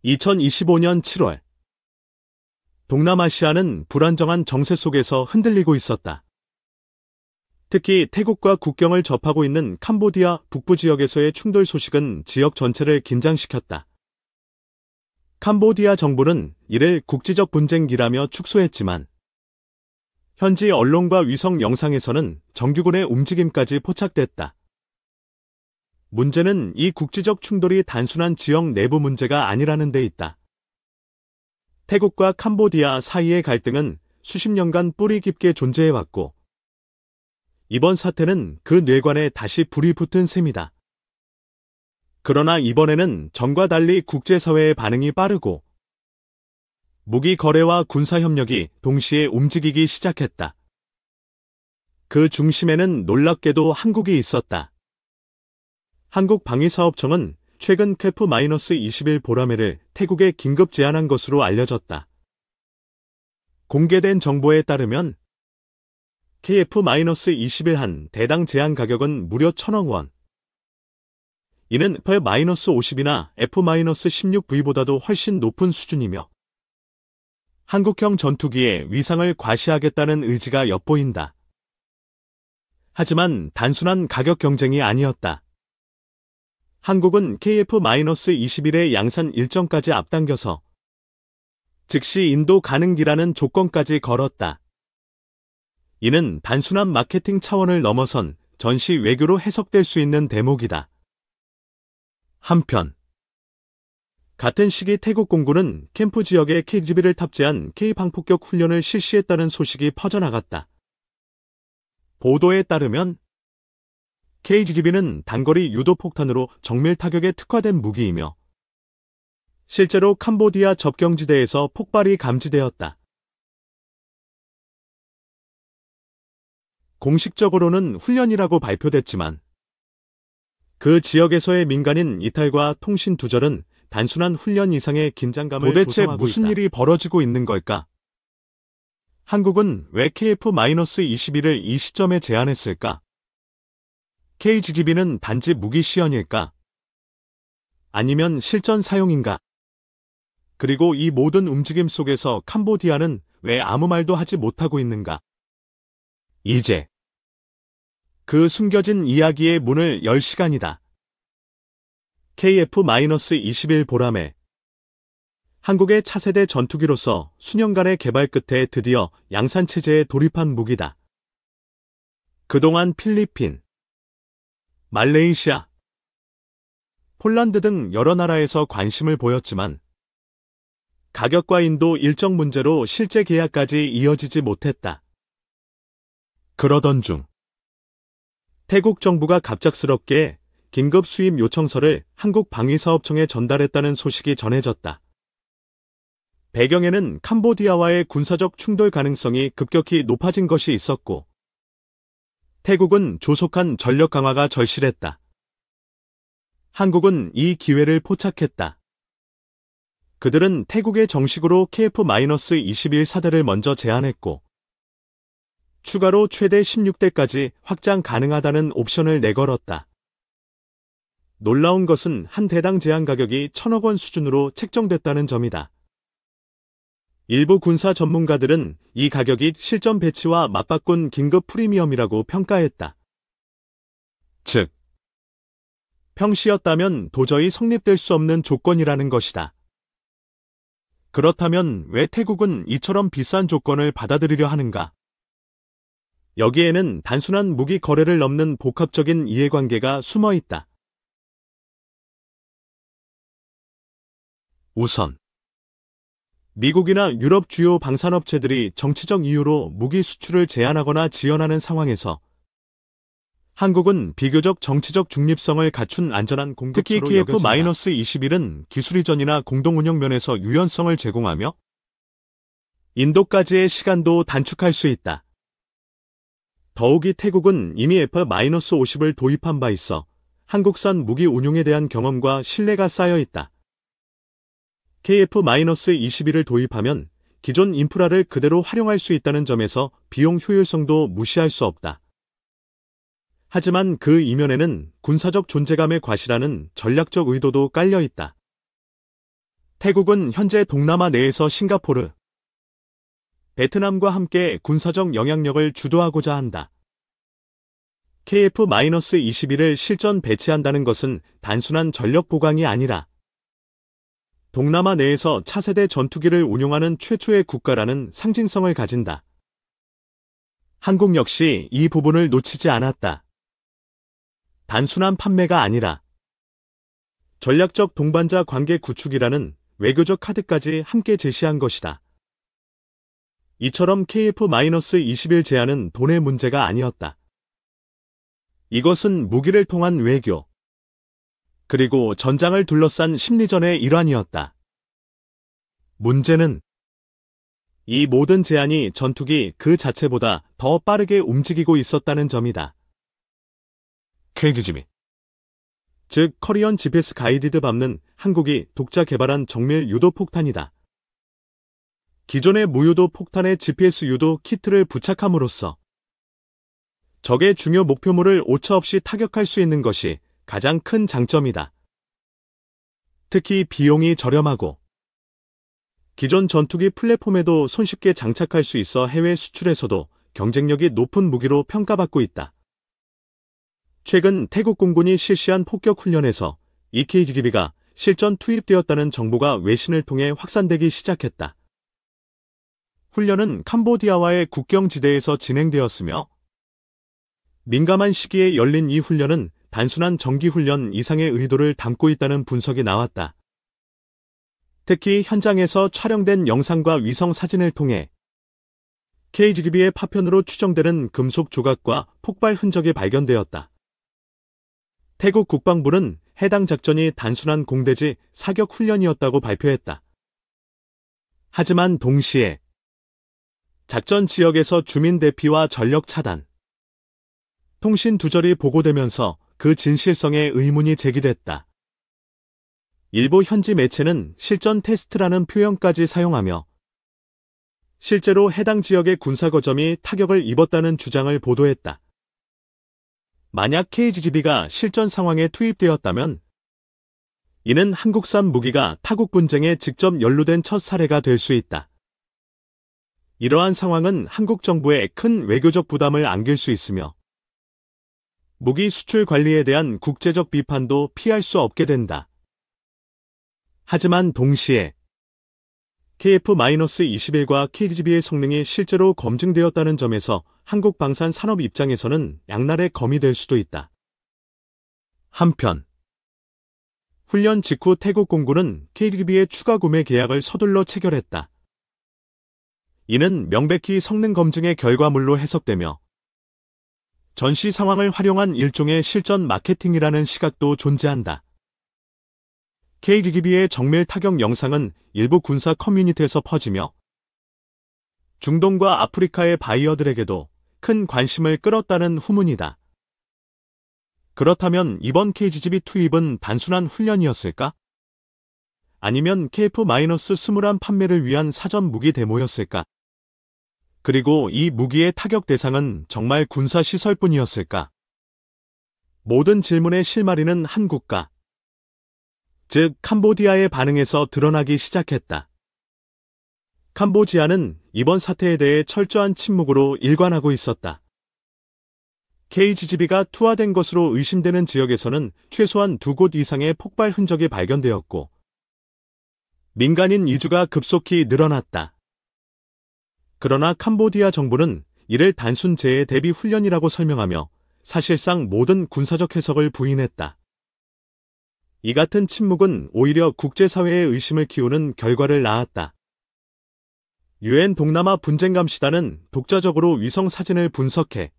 2025년 7월 동남아시아는 불안정한 정세 속에서 흔들리고 있었다. 특히 태국과 국경을 접하고 있는 캄보디아 북부 지역에서의 충돌 소식은 지역 전체를 긴장시켰다. 캄보디아 정부는 이를 국지적 분쟁기라며 축소했지만 현지 언론과 위성 영상에서는 정규군의 움직임까지 포착됐다. 문제는 이 국지적 충돌이 단순한 지역 내부 문제가 아니라는 데 있다. 태국과 캄보디아 사이의 갈등은 수십 년간 뿌리 깊게 존재해왔고 이번 사태는 그 뇌관에 다시 불이 붙은 셈이다. 그러나 이번에는 전과 달리 국제사회의 반응이 빠르고 무기 거래와 군사협력이 동시에 움직이기 시작했다. 그 중심에는 놀랍게도 한국이 있었다. 한국방위사업청은 최근 KF-21 보라매를 태국에 긴급 제안한 것으로 알려졌다. 공개된 정보에 따르면 KF-21 한 대당 제한 가격은 무려 1,000억 원. 이는 F-50이나 F-16V보다도 훨씬 높은 수준이며 한국형 전투기의 위상을 과시하겠다는 의지가 엿보인다. 하지만 단순한 가격 경쟁이 아니었다. 한국은 KF-21의 양산 일정까지 앞당겨서 즉시 인도 가능기라는 조건까지 걸었다. 이는 단순한 마케팅 차원을 넘어선 전시 외교로 해석될 수 있는 대목이다. 한편 같은 시기 태국 공군은 캠프 지역에 KGB를 탑재한 K방폭격 훈련을 실시했다는 소식이 퍼져나갔다. 보도에 따르면 KGB는 단거리 유도폭탄으로 정밀 타격에 특화된 무기이며 실제로 캄보디아 접경지대에서 폭발이 감지되었다. 공식적으로는 훈련이라고 발표됐지만 그 지역에서의 민간인 이탈과 통신 두절은 단순한 훈련 이상의 긴장감을 도대체 무슨 있다. 일이 벌어지고 있는 걸까? 한국은 왜 KF-21을 이 시점에 제안했을까? KGB는 단지 무기 시연일까? 아니면 실전 사용인가? 그리고 이 모든 움직임 속에서 캄보디아는 왜 아무 말도 하지 못하고 있는가? 이제 그 숨겨진 이야기의 문을 열 시간이다. KF-21 보라매 한국의 차세대 전투기로서 수년간의 개발 끝에 드디어 양산체제에 돌입한 무기다. 그동안 필리핀, 말레이시아, 폴란드 등 여러 나라에서 관심을 보였지만 가격과 인도 일정 문제로 실제 계약까지 이어지지 못했다. 그러던 중 태국 정부가 갑작스럽게 긴급 수입 요청서를 한국방위사업청에 전달했다는 소식이 전해졌다. 배경에는 캄보디아와의 군사적 충돌 가능성이 급격히 높아진 것이 있었고 태국은 조속한 전력 강화가 절실했다. 한국은 이 기회를 포착했다. 그들은 태국에 정식으로 KF-21 사대를 먼저 제안했고 추가로 최대 16대까지 확장 가능하다는 옵션을 내걸었다. 놀라운 것은 한 대당 제한 가격이 1,000억 원 수준으로 책정됐다는 점이다. 일부 군사 전문가들은 이 가격이 실전 배치와 맞바꾼 긴급 프리미엄이라고 평가했다. 즉, 평시였다면 도저히 성립될 수 없는 조건이라는 것이다. 그렇다면 왜 태국은 이처럼 비싼 조건을 받아들이려 하는가? 여기에는 단순한 무기 거래를 넘는 복합적인 이해관계가 숨어 있다. 우선 미국이나 유럽 주요 방산업체들이 정치적 이유로 무기 수출을 제한하거나 지연하는 상황에서 한국은 비교적 정치적 중립성을 갖춘 안전한 공급처로 여겨진다. 특히 KF-21은 기술 이전이나 공동운영 면에서 유연성을 제공하며 인도까지의 시간도 단축할 수 있다. 더욱이 태국은 이미 F-50을 도입한 바 있어 한국산 무기 운용에 대한 경험과 신뢰가 쌓여 있다. KF-21을 도입하면 기존 인프라를 그대로 활용할 수 있다는 점에서 비용 효율성도 무시할 수 없다. 하지만 그 이면에는 군사적 존재감에 과실하는 전략적 의도도 깔려 있다. 태국은 현재 동남아 내에서 싱가포르, 베트남과 함께 군사적 영향력을 주도하고자 한다. KF-21을 실전 배치한다는 것은 단순한 전력 보강이 아니라 동남아 내에서 차세대 전투기를 운용하는 최초의 국가라는 상징성을 가진다. 한국 역시 이 부분을 놓치지 않았다. 단순한 판매가 아니라 전략적 동반자 관계 구축이라는 외교적 카드까지 함께 제시한 것이다. 이처럼 KF-21 제안은 돈의 문제가 아니었다. 이것은 무기를 통한 외교, 그리고 전장을 둘러싼 심리전의 일환이었다. 문제는 이 모든 제안이 전투기 그 자체보다 더 빠르게 움직이고 있었다는 점이다. KGB, 즉 커리언 GPS 가이디드 밟는 한국이 독자 개발한 정밀 유도 폭탄이다. 기존의 무유도 폭탄에 GPS 유도 키트를 부착함으로써 적의 중요 목표물을 오차없이 타격할 수 있는 것이 가장 큰 장점이다. 특히 비용이 저렴하고 기존 전투기 플랫폼에도 손쉽게 장착할 수 있어 해외 수출에서도 경쟁력이 높은 무기로 평가받고 있다. 최근 태국 공군이 실시한 폭격 훈련에서 이 KGB가 실전 투입되었다는 정보가 외신을 통해 확산되기 시작했다. 훈련은 캄보디아와의 국경지대에서 진행되었으며 민감한 시기에 열린 이 훈련은 단순한 정기훈련 이상의 의도를 담고 있다는 분석이 나왔다. 특히 현장에서 촬영된 영상과 위성 사진을 통해 KGB의 파편으로 추정되는 금속 조각과 폭발 흔적이 발견되었다. 태국 국방부는 해당 작전이 단순한 공대지 사격 훈련이었다고 발표했다. 하지만 동시에 작전 지역에서 주민 대피와 전력 차단, 통신 두절이 보고되면서 그 진실성에 의문이 제기됐다. 일부 현지 매체는 실전 테스트라는 표현까지 사용하며 실제로 해당 지역의 군사거점이 타격을 입었다는 주장을 보도했다. 만약 KGB가 실전 상황에 투입되었다면 이는 한국산 무기가 타국 분쟁에 직접 연루된 첫 사례가 될 수 있다. 이러한 상황은 한국 정부에 큰 외교적 부담을 안길 수 있으며 무기 수출 관리에 대한 국제적 비판도 피할 수 없게 된다. 하지만 동시에 KF-21과 KGB의 성능이 실제로 검증되었다는 점에서 한국 방산 산업 입장에서는 양날의 검이 될 수도 있다. 한편 훈련 직후 태국 공군은 KGB의 추가 구매 계약을 서둘러 체결했다. 이는 명백히 성능 검증의 결과물로 해석되며 전시 상황을 활용한 일종의 실전 마케팅이라는 시각도 존재한다. KGB의 정밀 타격 영상은 일부 군사 커뮤니티에서 퍼지며 중동과 아프리카의 바이어들에게도 큰 관심을 끌었다는 후문이다. 그렇다면 이번 KGB 투입은 단순한 훈련이었을까? 아니면 KF-21 판매를 위한 사전 무기 데모였을까? 그리고 이 무기의 타격 대상은 정말 군사시설뿐이었을까? 모든 질문의 실마리는 한 국가, 즉 캄보디아의 반응에서 드러나기 시작했다. 캄보디아는 이번 사태에 대해 철저한 침묵으로 일관하고 있었다. KGB가 투하된 것으로 의심되는 지역에서는 최소한 2곳 이상의 폭발 흔적이 발견되었고 민간인 이주가 급속히 늘어났다. 그러나 캄보디아 정부는 이를 단순 재해 대비 훈련이라고 설명하며 사실상 모든 군사적 해석을 부인했다. 이 같은 침묵은 오히려 국제사회의 의심을 키우는 결과를 낳았다. 유엔 동남아 분쟁감시단은 독자적으로 위성 사진을 분석해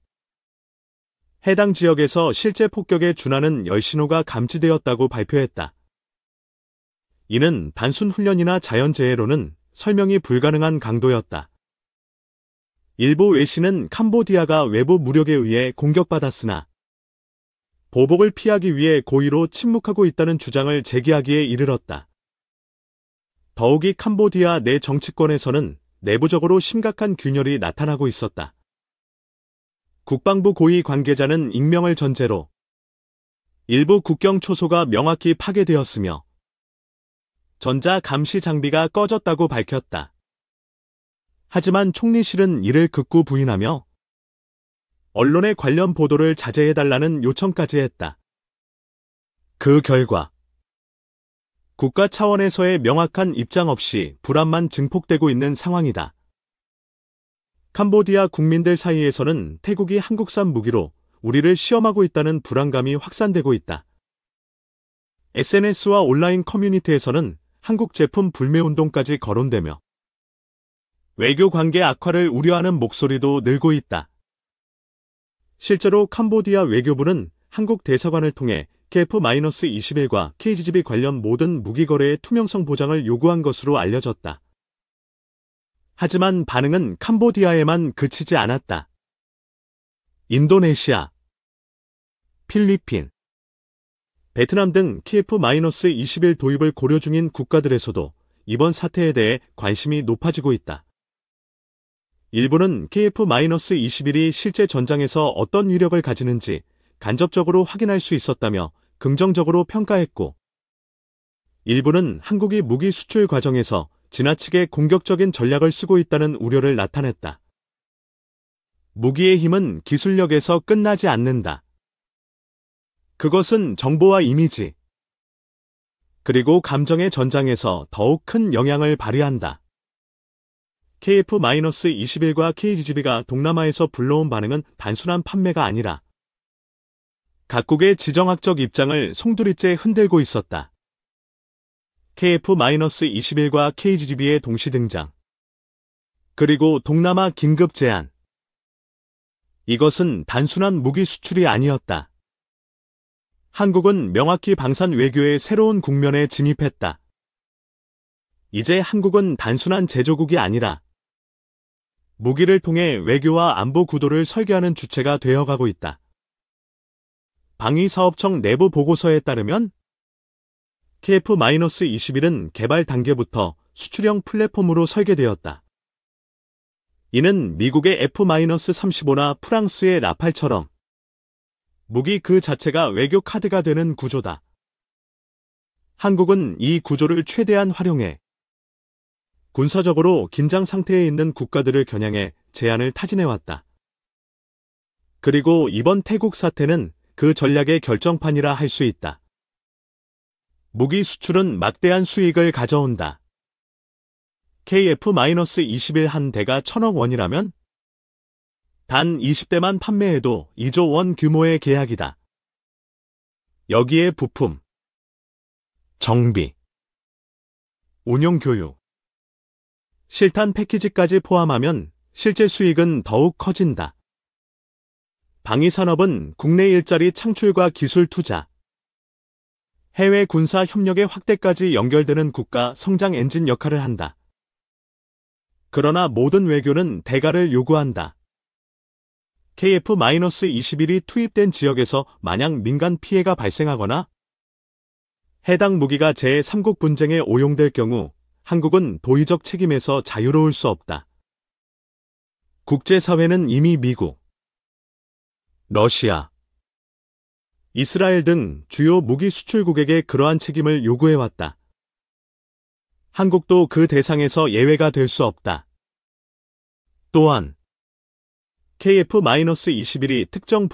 해당 지역에서 실제 폭격에 준하는 열신호가 감지되었다고 발표했다. 이는 단순 훈련이나 자연재해로는 설명이 불가능한 강도였다. 일부 외신은 캄보디아가 외부 무력에 의해 공격받았으나 보복을 피하기 위해 고의로 침묵하고 있다는 주장을 제기하기에 이르렀다. 더욱이 캄보디아 내 정치권에서는 내부적으로 심각한 균열이 나타나고 있었다. 국방부 고위 관계자는 익명을 전제로 일부 국경 초소가 명확히 파괴되었으며 전자 감시 장비가 꺼졌다고 밝혔다. 하지만 총리실은 이를 극구 부인하며 언론의 관련 보도를 자제해달라는 요청까지 했다. 그 결과 국가 차원에서의 명확한 입장 없이 불안만 증폭되고 있는 상황이다. 캄보디아 국민들 사이에서는 태국이 한국산 무기로 우리를 시험하고 있다는 불안감이 확산되고 있다. SNS와 온라인 커뮤니티에서는 한국 제품 불매 운동까지 거론되며 외교 관계 악화를 우려하는 목소리도 늘고 있다. 실제로 캄보디아 외교부는 한국 대사관을 통해 KF-21과 KGB 관련 모든 무기 거래의 투명성 보장을 요구한 것으로 알려졌다. 하지만 반응은 캄보디아에만 그치지 않았다. 인도네시아, 필리핀, 베트남 등 KF-21 도입을 고려 중인 국가들에서도 이번 사태에 대해 관심이 높아지고 있다. 일부는 KF-21이 실제 전장에서 어떤 위력을 가지는지 간접적으로 확인할 수 있었다며 긍정적으로 평가했고, 일부는 한국이 무기 수출 과정에서 지나치게 공격적인 전략을 쓰고 있다는 우려를 나타냈다. 무기의 힘은 기술력에서 끝나지 않는다. 그것은 정보와 이미지, 그리고 감정의 전장에서 더욱 큰 영향을 발휘한다. KF-21과 KGB가 동남아에서 불러온 반응은 단순한 판매가 아니라 각국의 지정학적 입장을 송두리째 흔들고 있었다. KF-21과 KGB의 동시 등장, 그리고 동남아 긴급 제한. 이것은 단순한 무기 수출이 아니었다. 한국은 명확히 방산 외교의 새로운 국면에 진입했다. 이제 한국은 단순한 제조국이 아니라 무기를 통해 외교와 안보 구도를 설계하는 주체가 되어가고 있다. 방위사업청 내부 보고서에 따르면 KF-21은 개발 단계부터 수출형 플랫폼으로 설계되었다. 이는 미국의 F-35나 프랑스의 라팔처럼 무기 그 자체가 외교 카드가 되는 구조다. 한국은 이 구조를 최대한 활용해 군사적으로 긴장 상태에 있는 국가들을 겨냥해 제안을 타진해왔다. 그리고 이번 태국 사태는 그 전략의 결정판이라 할 수 있다. 무기 수출은 막대한 수익을 가져온다. KF-21 한 대가 1,000억 원이라면 단 20대만 판매해도 2조 원 규모의 계약이다. 여기에 부품, 정비, 운용 교육, 실탄 패키지까지 포함하면 실제 수익은 더욱 커진다. 방위산업은 국내 일자리 창출과 기술 투자, 해외 군사 협력의 확대까지 연결되는 국가 성장 엔진 역할을 한다. 그러나 모든 외교는 대가를 요구한다. KF-21이 투입된 지역에서 만약 민간 피해가 발생하거나 해당 무기가 제3국 분쟁에 오용될 경우 한국은 도의적 책임에서 자유로울 수 없다. 국제사회는 이미 미국, 러시아, 이스라엘 등 주요 무기 수출국에게 그러한 책임을 요구해왔다. 한국도 그 대상에서 예외가 될 수 없다. 또한 KF-21이 특정